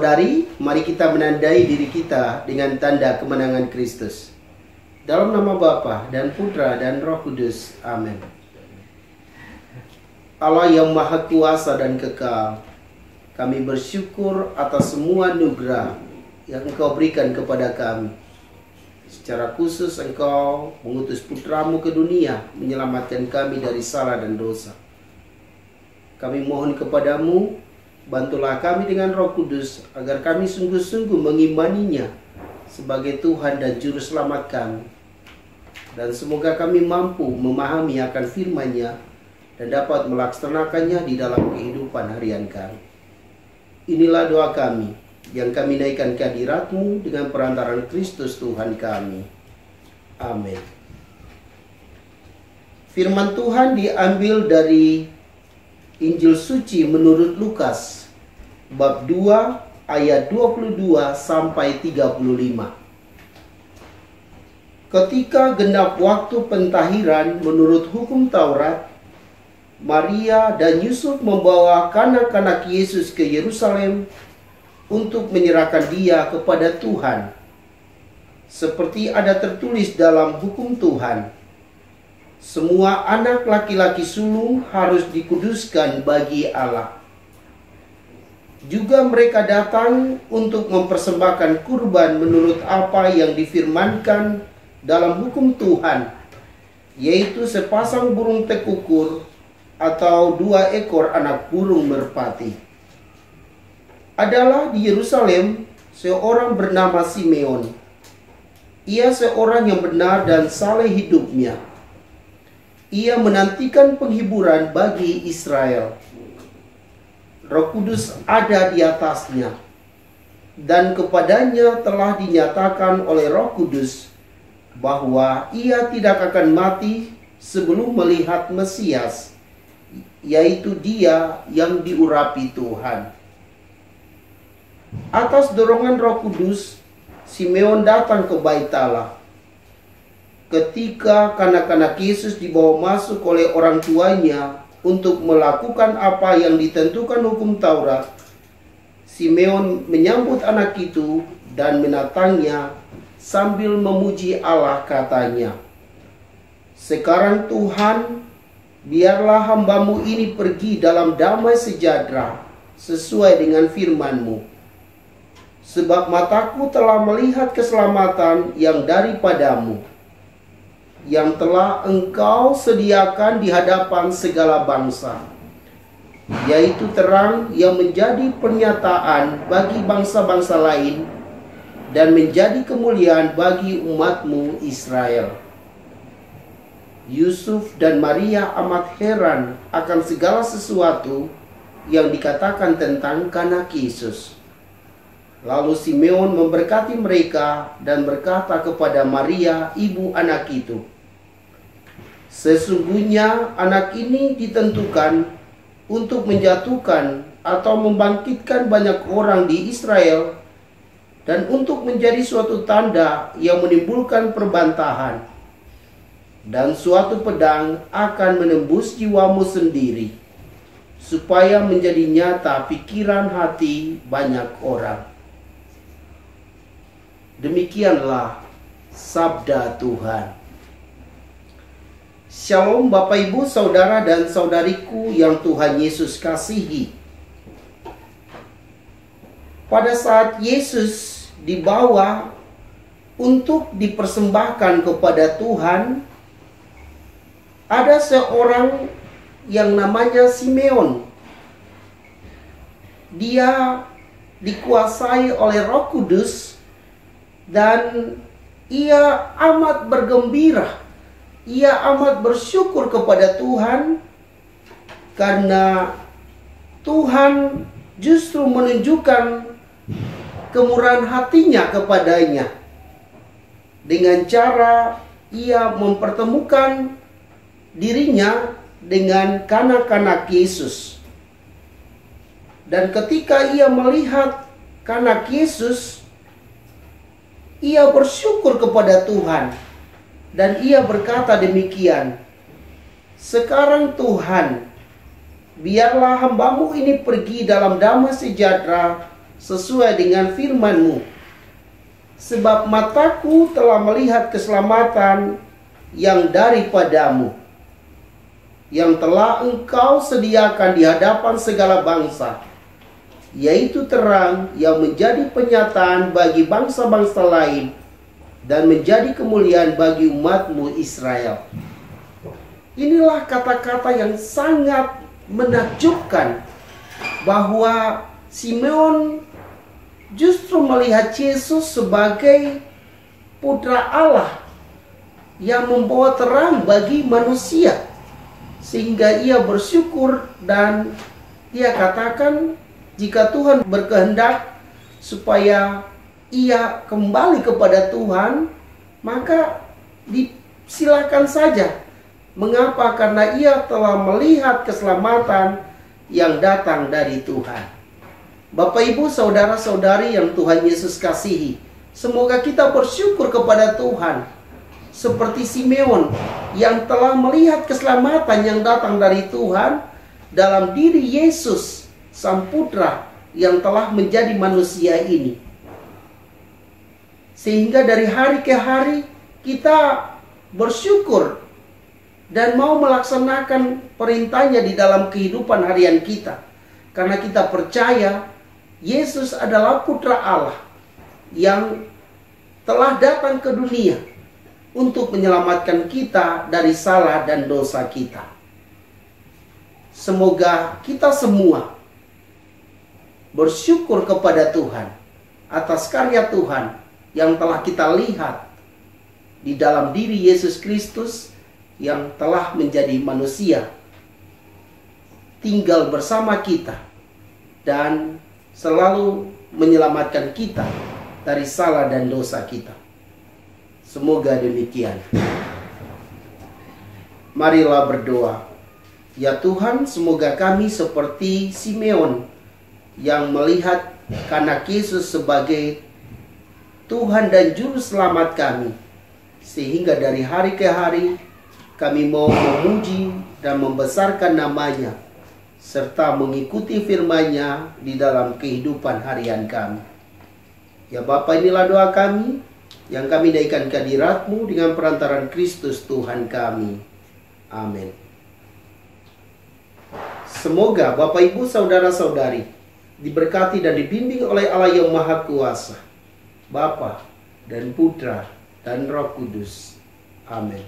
saudari, mari kita menandai diri kita dengan tanda kemenangan Kristus. Dalam nama Bapa dan Putra dan Roh Kudus. Amin. Allah yang Maha Kuasa dan Kekal, kami bersyukur atas semua anugerah yang Engkau berikan kepada kami. Secara khusus Engkau mengutus Putramu ke dunia menyelamatkan kami dari salah dan dosa. Kami mohon kepadamu, bantulah kami dengan Roh Kudus agar kami sungguh-sungguh mengimaninya sebagai Tuhan dan Juru Selamat kami. Dan semoga kami mampu memahami akan firman-Nya dan dapat melaksanakannya di dalam kehidupan harian kami. Inilah doa kami yang kami naikkan ke hadirat-Mu dengan perantaraan Kristus Tuhan kami. Amin. Firman Tuhan diambil dari Injil Suci menurut Lukas bab 2 ayat 22 sampai 35. Ketika genap waktu pentahiran menurut hukum Taurat, Maria dan Yusuf membawa kanak-kanak Yesus ke Yerusalem untuk menyerahkan dia kepada Tuhan, seperti ada tertulis dalam hukum Tuhan. Semua anak laki-laki sulung harus dikuduskan bagi Allah. Juga mereka datang untuk mempersembahkan kurban menurut apa yang difirmankan dalam hukum Tuhan, yaitu sepasang burung tekukur atau 2 ekor anak burung merpati. Adalah di Yerusalem seorang bernama Simeon. Ia seorang yang benar dan saleh hidupnya. Ia menantikan penghiburan bagi Israel. Roh Kudus ada di atasnya, dan kepadanya telah dinyatakan oleh Roh Kudus bahwa ia tidak akan mati sebelum melihat Mesias, yaitu Dia yang diurapi Tuhan. Atas dorongan Roh Kudus, Simeon datang ke Bait Allah. Ketika kanak-kanak Yesus dibawa masuk oleh orang tuanya untuk melakukan apa yang ditentukan hukum Taurat, Simeon menyambut anak itu dan menatangnya sambil memuji Allah, katanya, "Sekarang Tuhan, biarlah hamba-Mu ini pergi dalam damai sejahtera sesuai dengan firman-Mu. Sebab mataku telah melihat keselamatan yang daripada-Mu, yang telah Engkau sediakan di hadapan segala bangsa, yaitu terang yang menjadi pernyataan bagi bangsa-bangsa lain dan menjadi kemuliaan bagi umat-Mu Israel." Yusuf dan Maria amat heran akan segala sesuatu yang dikatakan tentang kanak Yesus. Lalu Simeon memberkati mereka dan berkata kepada Maria, ibu anak itu, "Sesungguhnya anak ini ditentukan untuk menjatuhkan atau membangkitkan banyak orang di Israel dan untuk menjadi suatu tanda yang menimbulkan perbantahan. Dan suatu pedang akan menembus jiwamu sendiri, supaya menjadi nyata pikiran hati banyak orang." Demikianlah sabda Tuhan. Shalom Bapak Ibu, Saudara dan Saudariku yang Tuhan Yesus kasihi. Pada saat Yesus dibawa untuk dipersembahkan kepada Tuhan, ada seorang yang namanya Simeon. Dia dikuasai oleh Roh Kudus dan ia amat bergembira. Ia amat bersyukur kepada Tuhan karena Tuhan justru menunjukkan kemurahan hatinya kepadanya dengan cara ia mempertemukan dirinya dengan kanak-kanak Yesus. Dan ketika ia melihat kanak Yesus, ia bersyukur kepada Tuhan dan ia berkata demikian, "Sekarang Tuhan, biarlah hamba-Mu ini pergi dalam damai sejahtera sesuai dengan firman-Mu. Sebab mataku telah melihat keselamatan yang daripadamu, yang telah Engkau sediakan di hadapan segala bangsa, yaitu terang yang menjadi penyataan bagi bangsa-bangsa lain dan menjadi kemuliaan bagi umat-Mu Israel. Inilah kata-kata yang sangat menakjubkan, bahwa Simeon justru melihat Yesus sebagai putra Allah yang membawa terang bagi manusia, sehingga ia bersyukur dan dia katakan, jika Tuhan berkehendak supaya ia kembali kepada Tuhan, maka silakan saja. Mengapa? Karena ia telah melihat keselamatan yang datang dari Tuhan. Bapak, Ibu, saudara-saudari yang Tuhan Yesus kasihi, semoga kita bersyukur kepada Tuhan seperti Simeon yang telah melihat keselamatan yang datang dari Tuhan dalam diri Yesus, Sang Putra yang telah menjadi manusia ini. Sehingga dari hari ke hari kita bersyukur dan mau melaksanakan perintahnya di dalam kehidupan harian kita. Karena kita percaya Yesus adalah Putra Allah yang telah datang ke dunia untuk menyelamatkan kita dari salah dan dosa kita. Semoga kita semua bersyukur kepada Tuhan atas karya Tuhan yang telah kita lihat di dalam diri Yesus Kristus yang telah menjadi manusia, tinggal bersama kita dan selalu menyelamatkan kita dari salah dan dosa kita. Semoga demikian. Marilah berdoa. Ya Tuhan, semoga kami seperti Simeon yang melihat Anak Yesus sebagai Tuhan dan Juru Selamat kami, sehingga dari hari ke hari kami mau memuji dan membesarkan nama-Nya, serta mengikuti firman-Nya di dalam kehidupan harian kami. Ya Bapa, inilah doa kami yang kami naikkan ke hadirat-Mu dengan perantaran Kristus Tuhan kami. Amin. Semoga Bapak, Ibu, saudara-saudari diberkati dan dibimbing oleh Allah yang Maha Kuasa, Bapa dan Putra dan Roh Kudus. Amin.